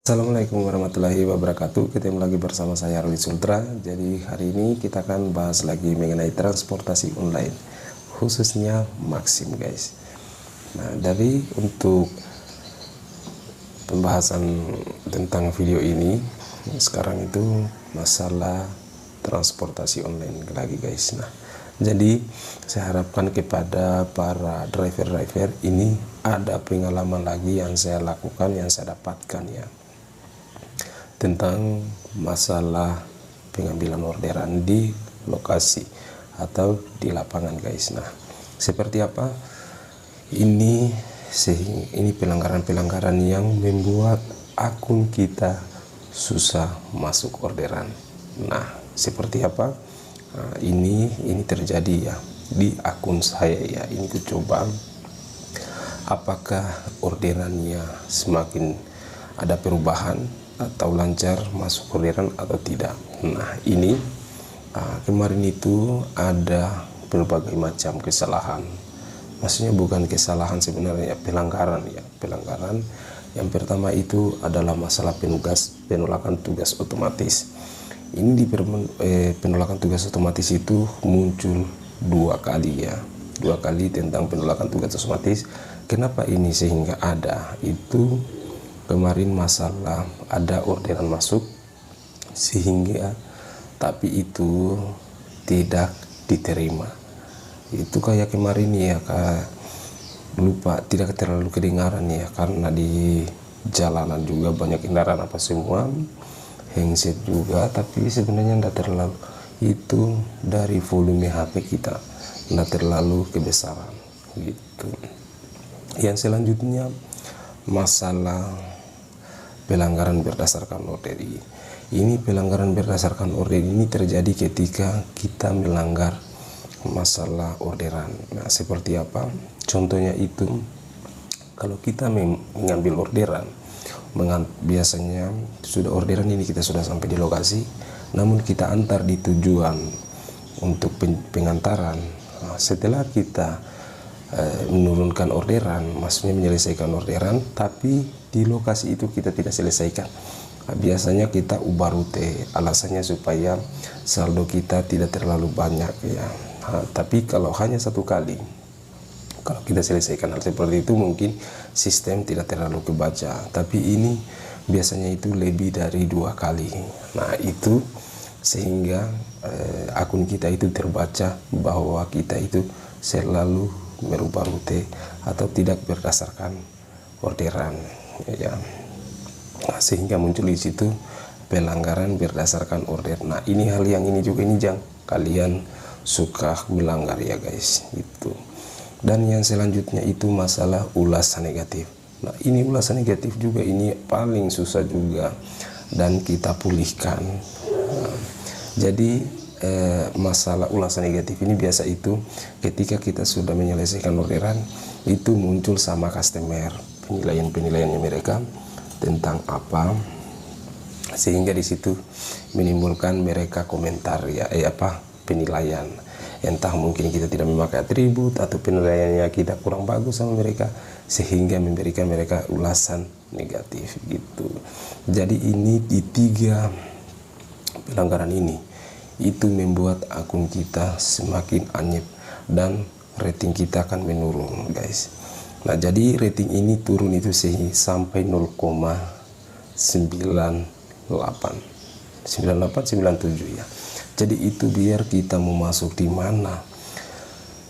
Assalamualaikum warahmatullahi wabarakatuh. Ketemu lagi bersama saya Ruli Sultra. Jadi hari ini kita akan bahas lagi mengenai transportasi online, khususnya Maxim guys. Nah, untuk pembahasan tentang video ini sekarang itu masalah transportasi online lagi guys. Nah, jadi saya harapkan kepada para driver-driver ini ada pengalaman lagi yang saya lakukan, yang saya dapatkan ya, tentang masalah pengambilan orderan di lokasi atau di lapangan guys. Nah, seperti apa ini pelanggaran-pelanggaran yang membuat akun kita susah masuk orderan. Nah, seperti apa? Nah, ini terjadi ya di akun saya ya. Ini coba apakah orderannya semakin ada perubahan atau lancar masuk orderan atau tidak. Nah, ini kemarin itu ada berbagai macam kesalahan. Maksudnya bukan kesalahan sebenarnya, pelanggaran ya, pelanggaran. Yang pertama itu adalah masalah penolakan tugas otomatis. Ini di penolakan tugas otomatis itu muncul dua kali ya, dua kali tentang penolakan tugas otomatis. Kenapa ini sehingga ada itu? Kemarin masalah ada orderan masuk sehingga tapi itu tidak diterima. Itu kayak kemarin ya, lupa, tidak terlalu kedengaran ya, karena di jalanan juga banyak kendaraan apa semua, handset juga, tapi sebenarnya tidak terlalu, itu dari volume HP kita tidak terlalu kebesaran gitu. Yang selanjutnya masalah pelanggaran berdasarkan order. Ini pelanggaran berdasarkan order ini terjadi ketika kita melanggar masalah orderan. Nah, seperti apa? Contohnya itu kalau kita mengambil orderan, biasanya sudah orderan ini kita sudah sampai di lokasi, namun kita antar di tujuan untuk pengantaran. Nah, setelah kita menurunkan orderan, maksudnya menyelesaikan orderan, tapi di lokasi itu kita tidak selesaikan. Nah, biasanya kita ubah rute, alasannya supaya saldo kita tidak terlalu banyak ya. Nah, tapi kalau hanya satu kali, kalau kita selesaikan hal seperti itu, mungkin sistem tidak terlalu kebaca. Tapi ini biasanya itu lebih dari dua kali. Nah, itu sehingga akun kita itu terbaca bahwa kita itu selalu merubah rute atau tidak berdasarkan orderan ya. Nah, sehingga muncul di situ pelanggaran berdasarkan order. Nah, ini hal yang ini juga, ini jangan kalian suka melanggar ya guys itu. Dan yang selanjutnya itu masalah ulasan negatif. Nah, ini ulasan negatif juga, ini paling susah juga dan kita pulihkan. Nah, jadi masalah ulasan negatif ini biasa itu ketika kita sudah menyelesaikan orderan, itu muncul sama customer penilaiannya mereka tentang apa, sehingga di situ menimbulkan mereka komentar ya, penilaian, entah mungkin kita tidak memakai atribut atau penilaiannya kita kurang bagus sama mereka, sehingga memberikan mereka ulasan negatif gitu. Jadi ini di tiga pelanggaran ini itu membuat akun kita semakin anyep dan rating kita akan menurun guys. Nah, jadi rating ini turun itu sampai 0,9897 ya. Jadi itu biar kita mau masuk di mana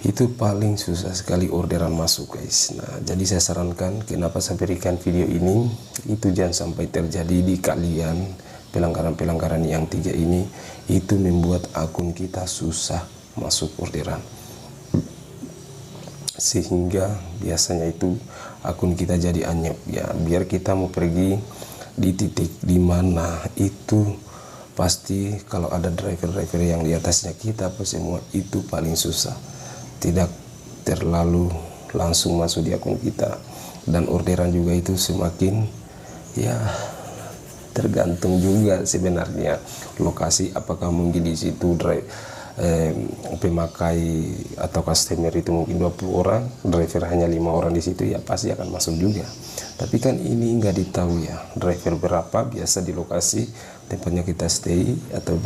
itu paling susah sekali orderan masuk guys. Nah, jadi saya sarankan, kenapa saya berikan video ini, itu jangan sampai terjadi di kalian. Pelanggaran-pelanggaran yang tiga ini itu membuat akun kita susah masuk orderan, sehingga biasanya itu akun kita jadi anyep ya. Biar kita mau pergi di titik di mana itu pasti kalau ada driver-driver yang di atasnya kita apa semua, itu paling susah, tidak terlalu langsung masuk di akun kita. Dan orderan juga itu semakin ya, tergantung juga sebenarnya lokasi, apakah mungkin di situ pemakai atau customer itu mungkin 20 orang, driver hanya 5 orang di situ, ya pasti akan masuk juga. Tapi kan ini nggak ditahu ya, driver berapa biasa di lokasi tempatnya kita stay, atau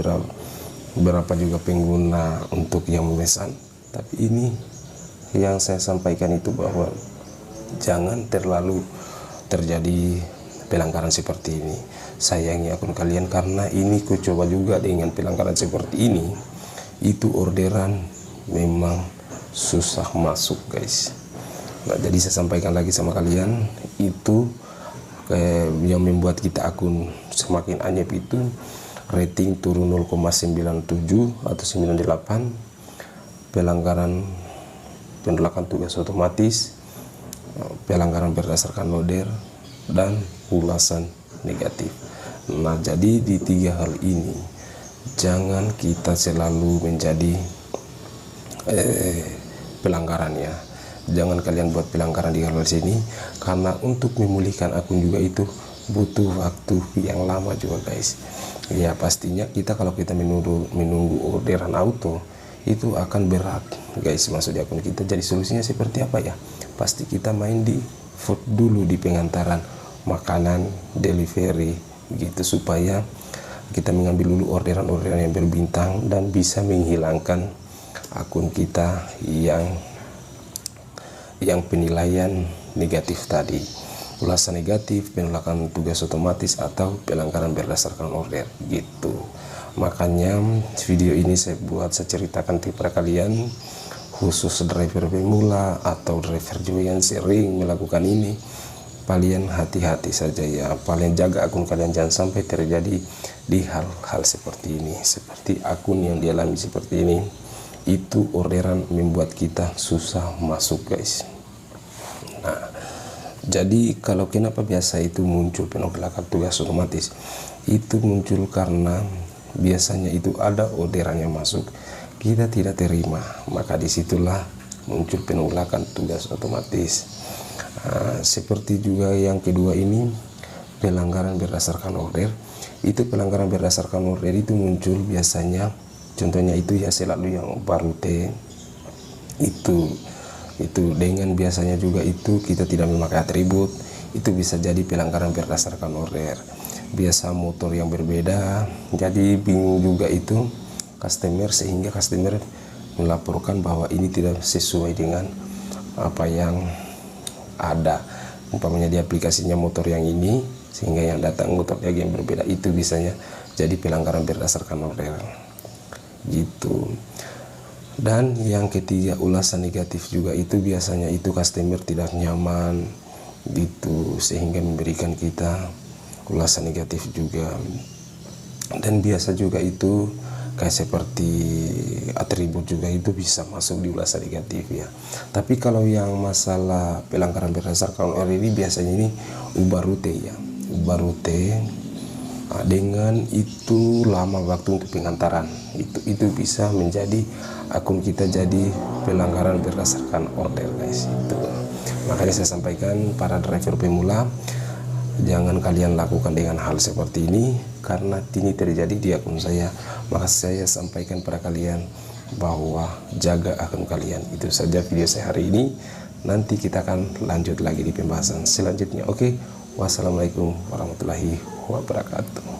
berapa juga pengguna untuk yang memesan. Tapi ini yang saya sampaikan itu bahwa jangan terlalu terjadi pelanggaran seperti ini. Sayangi akun kalian, karena ini ku coba juga dengan pelanggaran seperti ini. Itu orderan memang susah masuk guys. Nah, jadi saya sampaikan lagi sama kalian, itu yang membuat kita akun semakin anyep itu rating turun 0,97 atau 98, pelanggaran penolakan tugas otomatis, pelanggaran berdasarkan loader, dan ulasan negatif. Nah, jadi di 3 hal ini jangan kita selalu menjadi pelanggaran ya. Jangan kalian buat pelanggaran di hal sini, karena untuk memulihkan akun juga itu butuh waktu yang lama juga guys. Ya pastinya kita kalau kita menunggu orderan auto itu akan berat guys masuk di akun kita. Jadi solusinya seperti apa ya? Pasti kita main di food dulu, di pengantaran makanan, delivery gitu, supaya kita mengambil dulu orderan-orderan yang berbintang dan bisa menghilangkan akun kita yang penilaian negatif tadi, ulasan negatif, penolakan tugas otomatis, atau pelanggaran berdasarkan order gitu. Makanya video ini saya ceritakan kepada kalian, khusus driver pemula atau driver juga yang sering melakukan ini. Kalian hati-hati saja ya, kalian jaga akun kalian, jangan sampai terjadi di hal-hal seperti ini. Seperti akun yang dialami seperti ini, itu orderan membuat kita susah masuk guys. Nah, jadi kalau kenapa biasa itu muncul penolakan tugas otomatis, itu muncul karena biasanya itu ada orderan yang masuk, kita tidak terima, maka disitulah muncul penolakan tugas otomatis. Seperti juga yang kedua ini, pelanggaran berdasarkan order. Itu pelanggaran berdasarkan order itu muncul biasanya, contohnya itu ya selalu yang baru itu dengan biasanya juga itu kita tidak memakai atribut, itu bisa jadi pelanggaran berdasarkan order. Biasa motor yang berbeda, jadi bingung juga itu customer, sehingga customer melaporkan bahwa ini tidak sesuai dengan apa yang ada, umpamanya di aplikasinya motor yang ini, sehingga yang datang motor yang berbeda. Itu bisanya jadi pelanggaran berdasarkan order gitu. Dan yang ketiga, ulasan negatif juga itu biasanya itu customer tidak nyaman gitu, sehingga memberikan kita ulasan negatif juga. Dan biasa juga itu kayak seperti atribut juga itu bisa masuk di ulasan negatif ya. Tapi kalau yang masalah pelanggaran berdasarkan order ini biasanya ini ubah rute ya, ubah rute dengan itu lama waktu untuk pengantaran, itu bisa menjadi akun kita jadi pelanggaran berdasarkan order guys. Itu makanya saya sampaikan, para driver pemula, jangan kalian lakukan dengan hal seperti ini, karena ini terjadi di akun saya. Maka saya sampaikan pada kalian bahwa jaga akun kalian. Itu saja video saya hari ini. Nanti kita akan lanjut lagi di pembahasan selanjutnya. Oke, wassalamualaikum warahmatullahi wabarakatuh.